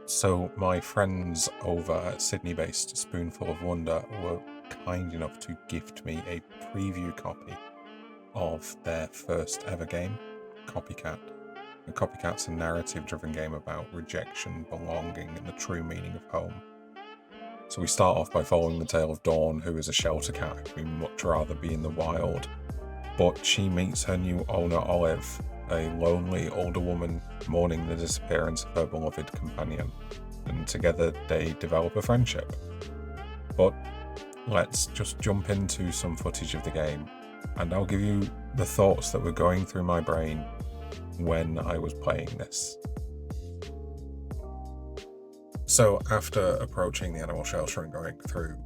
So my friends over Sydney-based Spoonful of Wonder were kind enough to gift me a preview copy of their first ever game, Copycat. And Copycat's a narrative-driven game about rejection, belonging, and the true meaning of home. So we start off by following the tale of Dawn, who is a shelter cat who would much rather be in the wild. But she meets her new owner, Olive, a lonely older woman mourning the disappearance of her beloved companion, and together they develop a friendship. But let's just jump into some footage of the game, and I'll give you the thoughts that were going through my brain when I was playing this. So after approaching the animal shelter and going through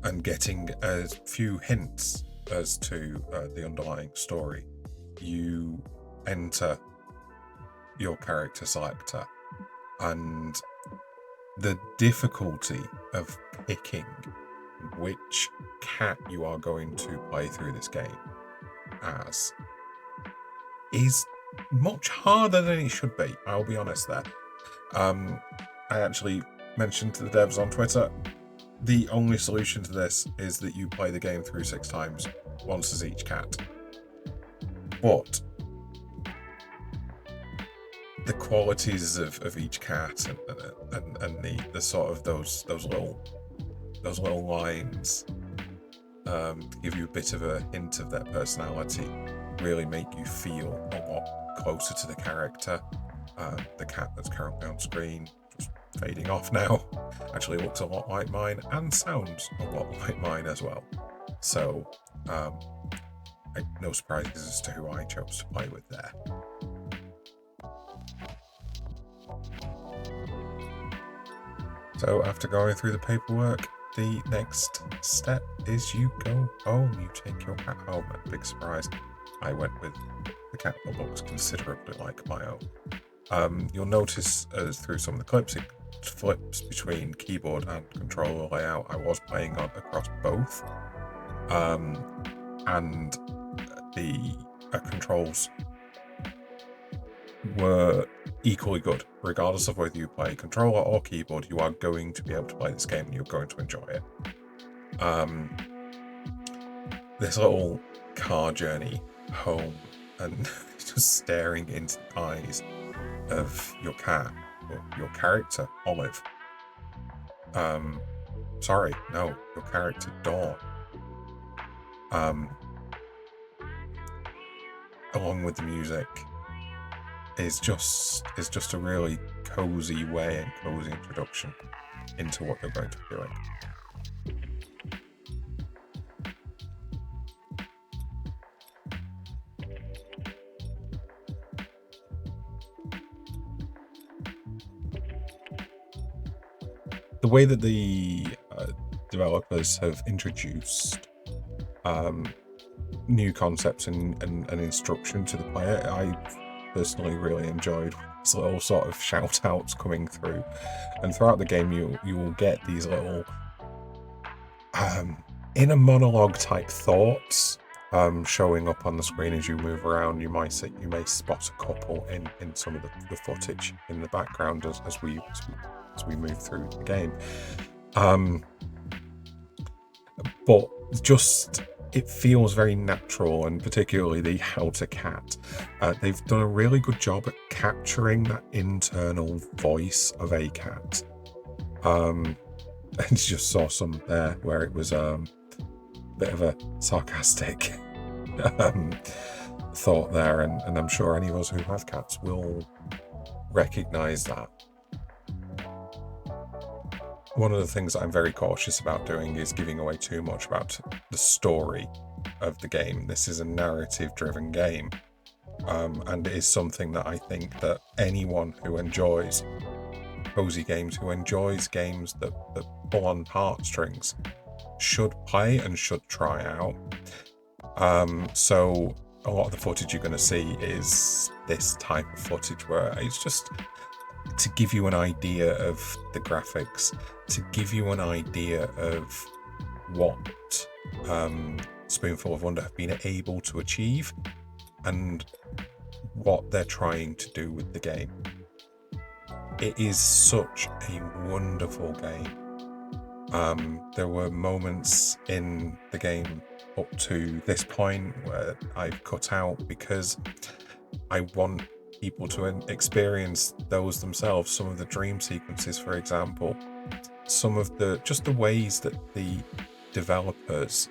and getting a few hints as to the underlying story, you enter your character selector, and the difficulty of picking which cat you are going to play through this game as is much harder than it should be. I'll be honest there. I actually mentioned to the devs on Twitter, the only solution to this is that you play the game through 6 times, once as each cat. But the qualities of each cat and the sort of those little lines to give you a bit of a hint of their personality really make you feel a lot closer to the character. The cat that's currently on screen, just fading off now, actually looks a lot like mine and sounds a lot like mine as well. So no surprises as to who I chose to play with there. So after going through the paperwork, the next step is you go home, you take your cat home, and big surprise, I went with the cat that looks considerably like my own. You'll notice through some of the clips, it flips between keyboard and controller layout. I was playing on across both, and the controls were equally good. Regardless of whether you play controller or keyboard, you are going to be able to play this game and you're going to enjoy it. This little car journey home and just staring into the eyes of your cat, or your character, Olive. Your character, Dawn. Along with the music, is just a really cozy way and cozy introduction into what they're going to be doing. The way that the developers have introduced new concepts and instruction to the player, I personally really enjoyed these little sort of shout outs coming through, and throughout the game you will get these little inner monologue type thoughts showing up on the screen as you move around. You may spot a couple in some of the footage in the background as we move through the game, but just it feels very natural, and particularly the how to cat. They've done a really good job at capturing that internal voice of a cat. And just saw some there where it was a bit of a sarcastic thought there, and I'm sure any of us who have cats will recognize that. One of the things that I'm very cautious about doing is giving away too much about the story of the game. This is a narrative-driven game, and it is something that I think that anyone who enjoys cozy games, who enjoys games that pull on heartstrings, should play and should try out. So a lot of the footage you're going to see is this type of footage where it's just to give you an idea of the graphics, to give you an idea of what Spoonful of Wonder have been able to achieve and what they're trying to do with the game. it is such a wonderful game. There were moments in the game up to this point where I've cut out because I want people to experience those themselves. Some of the dream sequences, for example, some of just the ways that the developers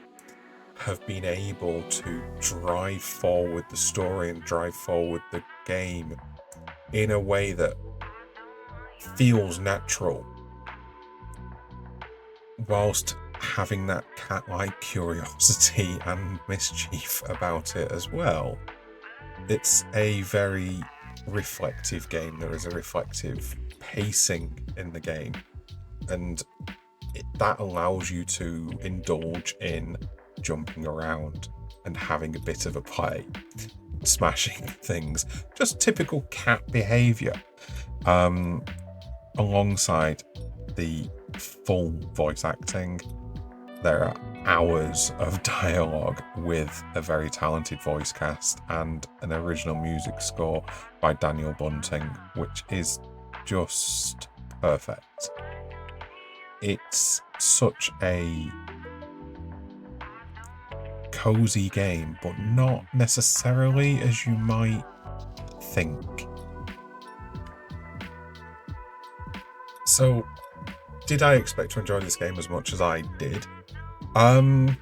have been able to drive forward the story and drive forward the game in a way that feels natural, whilst having that cat-like curiosity and mischief about it as well. It's a very reflective game. There is a reflective pacing in the game, and that allows you to indulge in jumping around and having a bit of a play, smashing things, just typical cat behavior, alongside the full voice acting. There are hours of dialogue with a very talented voice cast and an original music score by Daniel Bunting, which is just perfect. It's such a cozy game, but not necessarily as you might think. So, did I expect to enjoy this game as much as I did? In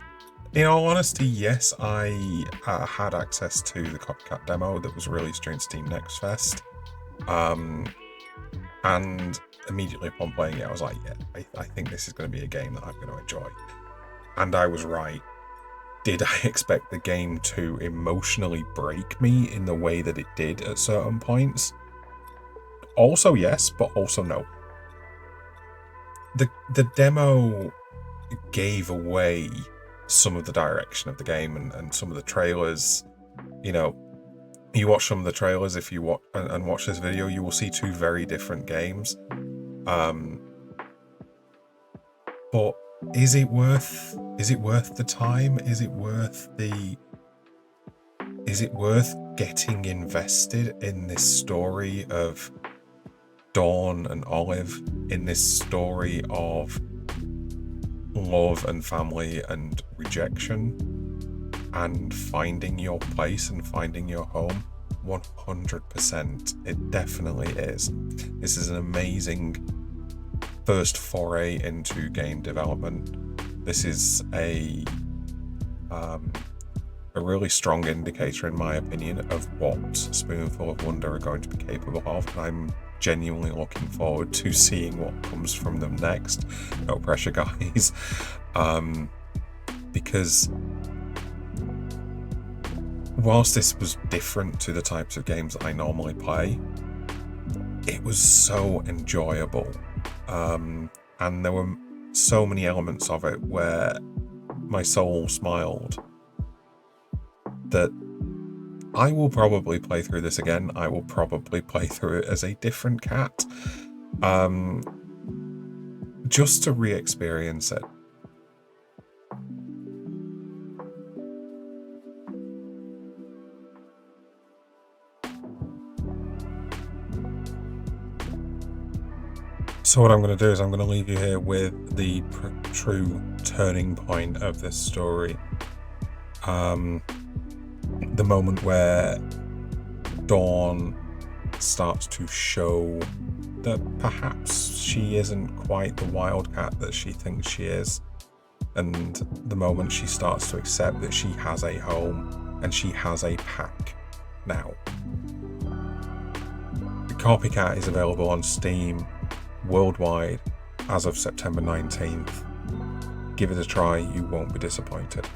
all honesty, yes. I had access to the Copycat demo that was released during Steam Next Fest, and immediately upon playing it, I was like, yeah, I think this is going to be a game that I'm going to enjoy. And I was right. Did I expect the game to emotionally break me in the way that it did at certain points? Also yes, but also no. The demo gave away some of the direction of the game, and some of the trailers. You know, you watch some of the trailers, if you watch this video, you will see two very different games. But is it worth the time? Is it worth getting invested in this story of Dawn and Olive, in this story of love and family and rejection and finding your place and finding your home? 100%. It definitely is. This is an amazing first foray into game development. This is a really strong indicator, in my opinion, of what Spoonful of Wonder are going to be capable of, and I'm genuinely looking forward to seeing what comes from them next. No pressure, guys. Because whilst this was different to the types of games that I normally play, it was so enjoyable. And there were so many elements of it where my soul smiled, that I will probably play through this again. I will probably play through it as a different cat, just to re-experience it. So what I'm going to do is I'm going to leave you here with the true turning point of this story. The moment where Dawn starts to show that perhaps she isn't quite the wildcat that she thinks she is, and the moment she starts to accept that she has a home and she has a pack now. The Copycat is available on Steam worldwide as of September 19th. Give it a try, you won't be disappointed.